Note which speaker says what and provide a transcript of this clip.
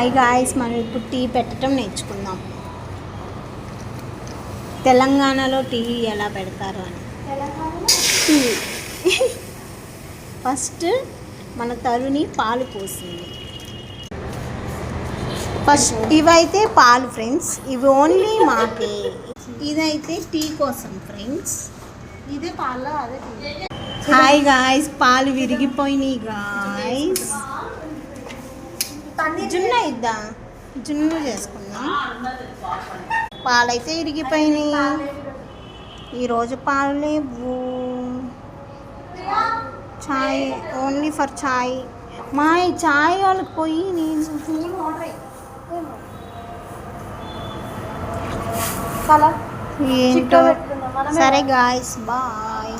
Speaker 1: Hi guys, మనం ఇప్పుడు tea పెట్టడం నేర్చుకుందాం. తెలంగాణలో టీ ఎలా పెడతారు అని. టీ ఫస్ట్ మన తరుని పాలు పోసింది. ఫస్ట్ ఇవైతే పాలు ఫ్రెండ్స్, ఇవి ఓన్లీ మాకే. ఇదైతే టీ కోసం ఫ్రెండ్స్.
Speaker 2: ఇదే పాల అదే
Speaker 1: హాయ్ గాయ్స్, పాలు విరిగిపోయినాయి గాయ్స్. జున్ను ఇద్దా, జున్ను చేసుకుందాం. పాలైతే విరిగిపోయినాయి. ఈరోజు పాలు లేవు. చాయ్ ఓన్లీ ఫర్ చాయ్. మా చాయ్ వాళ్ళకి పోయి నేను ఏంటో. సరే గాయ్స్, బాయ్.